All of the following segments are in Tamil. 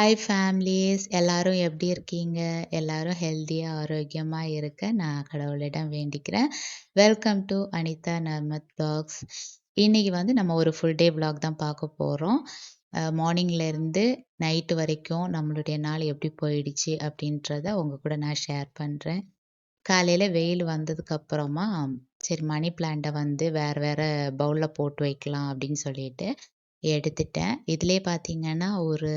ஹாய் ஃபேமிலிஸ் எல்லாரும் எப்படி இருக்கீங்க? எல்லாரும் ஹெல்த்தியா, ஆரோக்கியமா இருக்க நான் கடவுளிடம் வேண்டிக்கிறேன். Welcome to Anitha Narmath vlogs. இன்னைக்கு நம்ம ஒரு ஃபுல் டே வ்ளாக் தான் பார்க்க போறோம். மார்னிங்ல இருந்து நைட்டு வரைக்கும் நம்மளுடைய நாள் எப்படி போயிடுச்சு அப்படின்றத உங்க கூட நான் ஷேர் பண்றேன். காலையில வெயில் வந்ததுக்கு அப்புறமா சரி மணி பிளான்ட்ட வேற வேற பவுல்ல போட்டு வைக்கலாம் அப்படின்னு சொல்லிட்டு எடுத்துட்டேன். இதுலயே பார்த்தீங்கன்னா ஒரு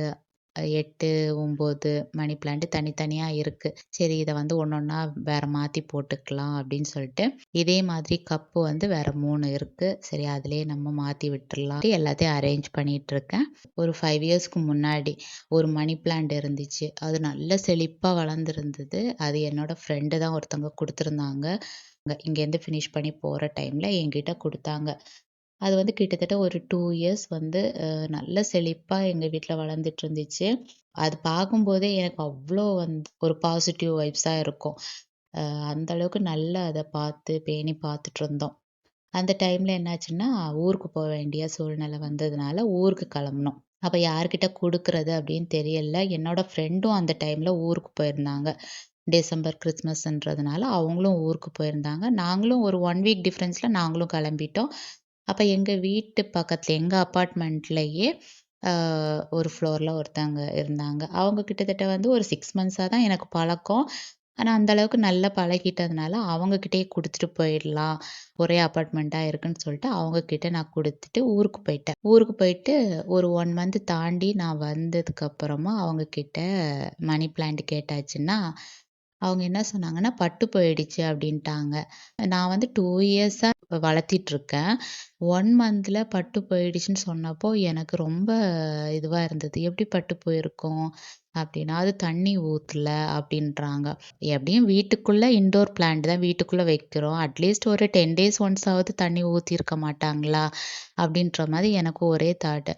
8, 9 மணி பிளான்ட் தனித்தனியா இருக்கு. சரி இத ஒண்ணொண்ணா வேற மாத்தி போட்டுக்கலாம் அப்படின்னு சொல்லிட்டு, இதே மாதிரி கப்பு வேற 3 இருக்கு. சரி அதிலேயே நம்ம மாத்தி விட்டுறலாம். எல்லாத்தையும் அரேஞ்ச் பண்ணிட்டு இருக்கேன். ஒரு 5 இயர்ஸ்க்கு முன்னாடி ஒரு மணி பிளான்ட் இருந்துச்சு. அது நல்ல செழிப்பா வளர்ந்திருந்தது. அது என்னோட ஃப்ரெண்டு தான் ஒருத்தவங்க குடுத்துருந்தாங்க. இங்கேருந்து ஃபினிஷ் பண்ணி போற டைம்ல என்கிட்ட குடுத்தாங்க. அது கிட்டத்தட்ட ஒரு 2 இயர்ஸ் நல்ல செழிப்பா எங்க வீட்ல வளர்ந்துட்டு இருந்துச்சு. அது பார்க்கும்போதே எனக்கு அவ்ளோ ஒரு பாசிட்டிவ் வைப்ஸா இருக்கும். அ அந்த அளவுக்கு நல்லா அத பேணி பார்த்துட்டு இருந்தோம். அந்த டைம்ல என்னாச்சுன்னா, ஊருக்கு போ வேண்டிய சூழ்நிலை வந்ததுனால ஊருக்கு கிளம்புனோம். அப்ப யார்கிட்ட குடுக்குறது அப்படின்னு தெரியல. என்னோட ஃப்ரெண்டும் அந்த டைம்ல ஊருக்கு போயிருந்தாங்க. டிசம்பர் கிறிஸ்மஸ்ன்றதுனால அவங்களும் ஊருக்கு போயிருந்தாங்க. நாங்களும் ஒரு 1 வீக் டிஃபரன்ஸ்ல நாங்களும் கிளம்பிட்டோம். அப்ப எங்க வீட்டு பக்கத்துல எங்க அபார்ட்மெண்ட்லயே அ ஒரு ஃப்ளோர்ல ஒருத்தவங்க இருந்தாங்க. அவங்க கிட்டத்தட்ட ஒரு 6 மந்த்ஸா தான் எனக்கு பழக்கம். ஆனா, அந்த அளவுக்கு நல்லா பழகிட்டதுனால அவங்க கிட்டயே குடுத்துட்டு போயிடலாம். ஒரே அபார்ட்மெண்ட்டா இருக்குன்னு சொல்லிட்டு அவங்க கிட்ட நான் குடுத்துட்டு ஊருக்கு போயிட்டேன். ஊருக்கு போயிட்டு ஒரு 1 மந்த் தாண்டி நான் வந்ததுக்கு அப்புறமா அவங்க கிட்ட மணி பிளான்ட் கேட்டாச்சுன்னா, அவங்க என்ன சொன்னாங்கன்னா, "பட்டு போயிடுச்சு" அப்படின்ட்டாங்க. நான் 2 இயர்ஸா வளர்த்திட்டு இருக்கேன். 1 மந்த்ல பட்டு போயிடுச்சுன்னு சொன்னப்போ, எனக்கு ரொம்ப இதுவா இருந்தது. "எப்படி பட்டு போயிருக்கும்?" அப்படின்னா, "அது தண்ணி ஊத்தல" அப்படின்றாங்க. எப்படியும் வீட்டுக்குள்ள இன்டோர் பிளான்ட் தான் வீட்டுக்குள்ள வைக்கிறோம். அட்லீஸ்ட் ஒரு 10 டேஸ் ஒன்ஸ் ஆவது தண்ணி ஊத்தியிருக்க மாட்டாங்களா? அப்படின்ற மாரி எனக்கு ஒரே தாட்.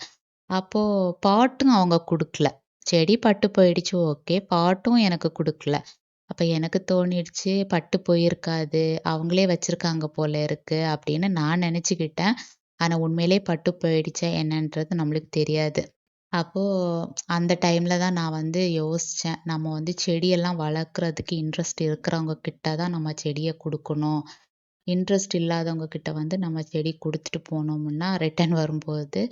அப்போ பாட்டும் அவங்க குடுக்கல. செடி பட்டு போயிடுச்சு ஓகே. பாட்டும் எனக்கு குடுக்கல. அப்ப எனக்கு தோணிடுச்சு, பட்டு போயிருக்காது. அவங்களே வச்சிருக்காங்க போல இருக்கு அப்படின்னு நான் நெனச்சுக்கிட்டேன். ஆனா உண்மையிலேயே பட்டு போயிடுச்சா என்னன்றது நம்மளுக்கு தெரியாது. அப்போ அந்த டைம்ல தான் நான் யோசிச்சேன். நம்ம செடியெல்லாம் வளர்க்குறதுக்கு இன்ட்ரெஸ்ட் இருக்கிறவங்க கிட்ட தான் நம்ம செடிய குடுக்கணும். இன்ட்ரெஸ்ட் இல்லாதவங்க கிட்ட நம்ம செடி குடுத்துட்டு போனோம்னா, ரிட்டர்ன் வரும்போது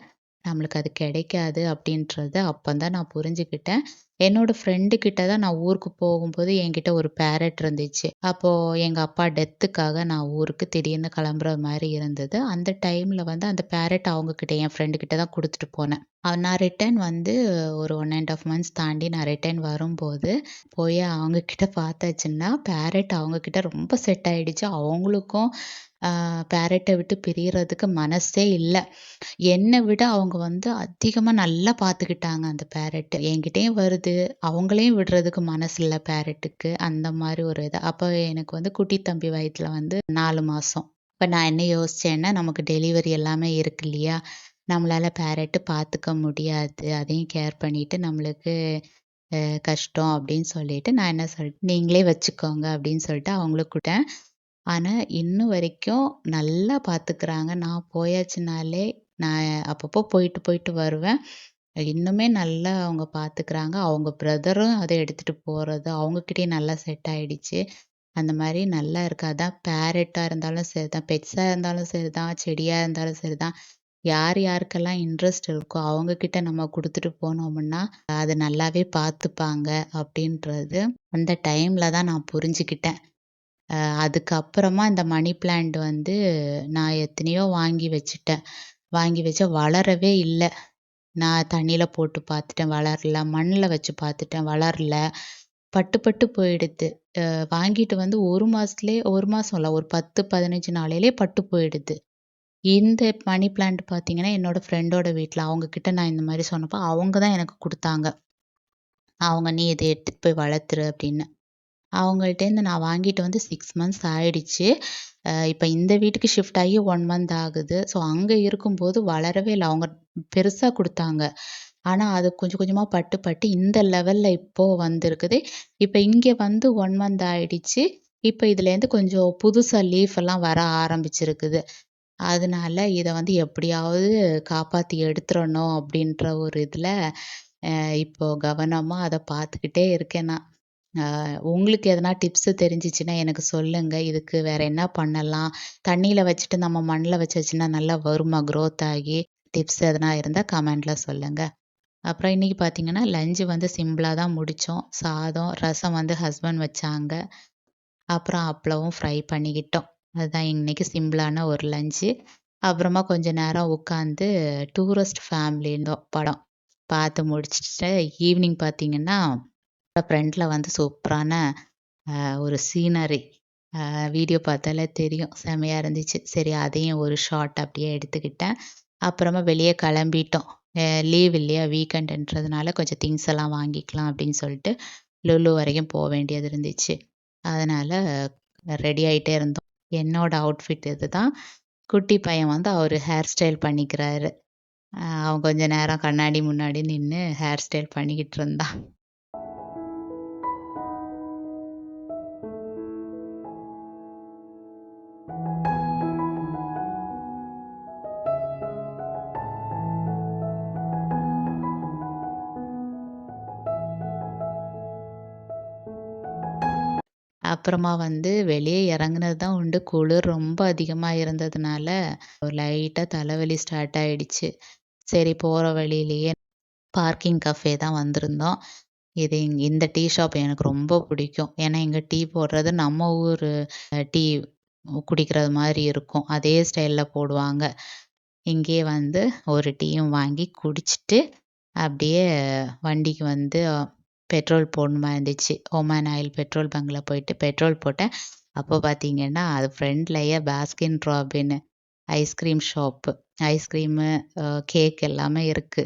நம்மளுக்கு அது கிடைக்காது அப்படின்றத அப்பதான் நான் புரிஞ்சுக்கிட்டேன். என்னோட ஃப்ரெண்டு கிட்ட தான் நான் ஊருக்கு போகும்போது என்கிட்ட ஒரு பேரட் இருந்துச்சு. அப்போ எங்க அப்பா டெத்துக்காக நான் ஊருக்கு திடீர்னு கிளம்புற மாரி இருந்தது. அந்த டைம்ல அந்த பேரட் அவங்க கிட்ட என் ஃப்ரெண்டு கிட்ட தான் குடுத்துட்டு போனேன். நான் ரிட்டர்ன் ஒரு 1 1/2 மந்த்ஸ் தாண்டி நான் ரிட்டர்ன் வரும்போது, போய் அவங்க கிட்ட பார்த்தாச்சுன்னா, பேரட் அவங்க கிட்ட ரொம்ப செட் ஆயிடுச்சு. அவங்களுக்கும் பேரட்ட விட்டு பிரியறதுக்கு மனசே இல்ல. என்ன விட அவங்க அதிகமா நல்லா பார்த்துக்கிட்டாங்க அந்த பேரட். என்கிட்டயும் வருது, அவங்களையும் விடுறதுக்கு மனசு இல்ல பேரட்டுக்கு. அந்த மாரி ஒரு இது. அப்ப எனக்கு குட்டி தம்பி வயித்துல 4 மாசம். இப்ப நான் என்ன யோசிச்சேன்னா, நமக்கு டெலிவரி எல்லாமே இருக்கு இல்லையா? நம்மளால பேரட் பார்த்துக்க முடியாது. அதையும் கேர் பண்ணிட்டு நம்மளுக்கு கஷ்டம் அப்படின்னு சொல்லிட்டு, நான் என்ன "நீங்களே வச்சுக்கோங்க" அப்படின்னு சொல்லிட்டு அவங்களுக்கு குடுத்தேன். ஆனா, இன்னும் வரைக்கும் நல்லா பார்த்துக்கிறாங்க. நான் போயாச்சுனாலே நான் அப்பப்போ போயிட்டு, போயிட்டு வருவேன். இன்னுமே நல்லா அவங்க பார்த்துக்கிறாங்க. அவங்க பிரதரும் அத எடுத்துட்டு போறது, அவங்க கிட்டயும் நல்லா செட் ஆயிடுச்சு. அந்த மாரி நல்லா இருக்கு. அதான் பேரட்டா இருந்தாலும் சரிதான், பெட்ஸா இருந்தாலும் சரிதான், செடியா இருந்தாலும் சரிதான். யார் யாருக்கெல்லாம் இன்ட்ரெஸ்ட் இருக்கோ, அவங்க கிட்ட நம்ம குடுத்துட்டு போனோம்னா, அது நல்லாவே பார்த்துப்பாங்க அப்படின்றது அந்த டைம்ல தான் நான் புரிஞ்சுக்கிட்டேன். அ அதுக்கப்புறமா இந்த மணி பிளான்ட் நான் எத்தனையோ வாங்கி வச்சுட்டேன். வாங்கி வச்சா வளரவே இல்ல. நான் தண்ணீல போட்டு பார்த்துட்டேன், வளரல. மண்ல வச்சு பார்த்துட்டேன், வளரல. பட்டு பட்டு போயிடுது. வாங்கிட்டு 1 மாசத்துலயே 1 மாசம் இல்ல, ஒரு 10, 15 நாளையிலயே பட்டு போயிடுது. இந்த மணி பிளான்ட் பார்த்தீங்கன்னா, என்னோட ஃப்ரெண்டோட வீட்ல அவங்க கிட்ட நான் இந்த மாரி சொன்னப்போ, அவங்க தான் எனக்கு குடுத்தாங்க. அவங்க "நீ இத எடுத்துட்டு போய் வளர்த்துரு" அப்படின்னு. அவங்கள்ட்டேருந்து நான் வாங்கிட்டு 6 மந்த்ஸ் ஆயிடுச்சு. இப்ப இந்த வீட்டுக்கு ஷிஃப்ட் ஆகி 1 மந்த் ஆகுது. ஸோ அங்க இருக்கும்போது வளரவே இல்ல. அவங்க பெருசா குடுத்தாங்க. ஆனா, அது கொஞ்சம் கொஞ்சமா பட்டு பட்டு இந்த லெவல்ல இப்போ வந்திருக்குது. இப்ப இங்க 1 மந்த் ஆயிடுச்சு. இப்ப இதுலேருந்து கொஞ்சம் புதுசா லீஃப் எல்லாம் வர ஆரம்பிச்சிருக்குது. அதனால இத எப்படியாவது காப்பாத்தி எடுத்துறணும் அப்படின்ற ஒரு இதுல இப்போ கவனமா அத பார்த்துக்கிட்டே இருக்கேன் நான். உங்களுக்கு எதனா டிப்ஸ் தெரிஞ்சுச்சுன்னா எனக்கு சொல்லுங்க. இதுக்கு வேற என்ன பண்ணலாம்? தண்ணீல வச்சுட்டு நம்ம மண்ல வச்சு வச்சுன்னா நல்லா வருமா குரோத் ஆகி? டிப்ஸ் எதனா இருந்தா கமெண்ட்ல சொல்லுங்க. அப்புறம் இன்னைக்கு பார்த்தீங்கன்னா, லஞ்ச் வந்து சிம்பிளா தான் முடிச்சோம். சாதம், ரசம் வந்து ஹஸ்பண்ட் வச்சாங்க. அப்புறம் அப்பளமும் ஃப்ரை பண்ணிக்கிட்டோம். அதுதான் இன்னைக்கு சிம்பிளான ஒரு லஞ்ச்சு. அப்புறமா கொஞ்ச நேரம் உட்காந்து டூரிஸ்ட் ஃபேமிலின்னு படம் பார்த்து முடிச்சுட்டு, ஈவினிங் பார்த்தீங்கன்னா, ஃப்ரண்ட்ல வந்து சூப்பரான ஒரு சீனரி வீடியோ பார்த்தாலே தெரியும். செமையா இருந்துச்சு. சரி அதையும் ஒரு ஷாட் அப்படியே எடுத்துக்கிட்டேன். அப்புறமா வெளிய கிளம்பிட்டோம். லீவ் இல்லையா வீக்கெண்டுன்றதுனால கொஞ்சம் திங்ஸ் எல்லாம் வாங்கிக்கலாம் அப்படின்னு சொல்லிட்டு, லுலு வரைக்கும் வேண்டியது இருந்துச்சு. அதனால ரெடி ஆயிட்டே இருந்தோம். என்னோட அவுட்ஃபிட் இதுதான். குட்டி பையன் வந்து அவரு ஹேர் ஸ்டைல் பண்ணிக்கிறாரு. அவன் கொஞ்ச நேரம் கண்ணாடி முன்னாடி நின்னு ஹேர் ஸ்டைல் பண்ணிக்கிட்டு இருந்தான். அப்புறமா வந்து வெளிய இறங்குனது தான் உண்டு. குளிர் ரொம்ப அதிகமா இருந்ததுனால, லைட்டா தலைவலி ஸ்டார்ட் ஆயிடுச்சு. சரி போற வழியிலேயே பார்க்கிங் கஃபே தான் வந்திருந்தோம். இந்த டீ ஷாப் எனக்கு ரொம்ப பிடிக்கும். ஏன்னா, இங்க டீ போடுறது நம்ம ஊரு டீ குடிக்கிறது மாரி இருக்கும். அதே ஸ்டைல்ல போடுவாங்க. இங்கேயே வந்து ஒரு டீயும் வாங்கி குடிச்சிட்டு, அப்படியே வண்டிக்கு வந்து பெட்ரோல் போடணுமா இருந்துச்சு. ஓமான் ஆயில் பெட்ரோல் பங்க்ல போயிட்டு பெட்ரோல் போட்டேன். அப்போ பார்த்தீங்கன்னா, அது ஃப்ரண்ட்லயே Baskin Robbins ice cream shop. Ice cream, cake எல்லாமே இருக்கு.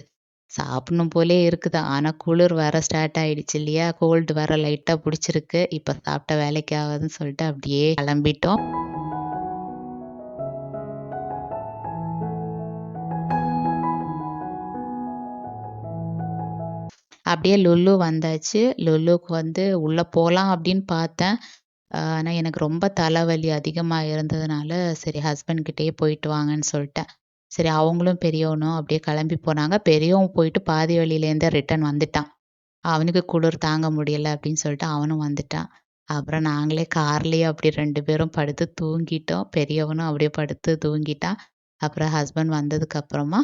சாப்பிடணும் போலயே இருக்குது. ஆனா குளிர் வேற ஸ்டார்ட் ஆயிடுச்சு இல்லையா? கோல்டு வேற லைட்டா புடிச்சிருக்கு. இப்ப சாப்பிட்டா வேலைக்கு ஆகாதுன்னு சொல்லிட்டு அப்படியே கிளம்பிட்டோம். அப்படியே லுலு வந்தாச்சு. லுலுக்கு வந்து உள்ள போலாம் அப்படின்னு பார்த்தேன். ஆனா எனக்கு ரொம்ப தலைவலி அதிகமா இருந்ததுனால, சரி ஹஸ்பண்ட் கிட்டயே போயிட்டு வாங்கன்னு சொல்லிட்டேன். சரி அவங்களும் பெரியவனும் அப்படியே கிளம்பி போனாங்க. பெரியவன் போயிட்டு பாதி வழியிலேருந்தே ரிட்டர்ன் வந்துட்டான். அவனுக்கு குளிர் தாங்க முடியல அப்படின்னு சொல்லிட்டு அவனும் வந்துட்டான். அப்புறம் நாங்களே கார்லயே அப்படி 2 பேரும் படுத்து தூங்கிட்டோம். பெரியவனும் அப்படியே படுத்து தூங்கிட்டான். அப்புறம் ஹஸ்பண்ட் வந்ததுக்கு அப்புறமா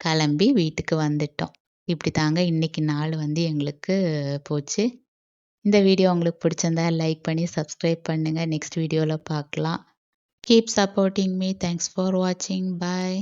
கிளம்பி வீட்டுக்கு வந்துட்டோம். இப்படி தாங்க இன்னைக்கு நாள் வந்து எங்களுக்கு போச்சு. இந்த வீடியோ உங்களுக்கு பிடிச்சிருந்தா லைக் பண்ணி சப்ஸ்கிரைப் பண்ணுங்க. நெக்ஸ்ட் வீடியோல பார்க்கலாம். Keep supporting me. Thanks for வாட்சிங். பாய்.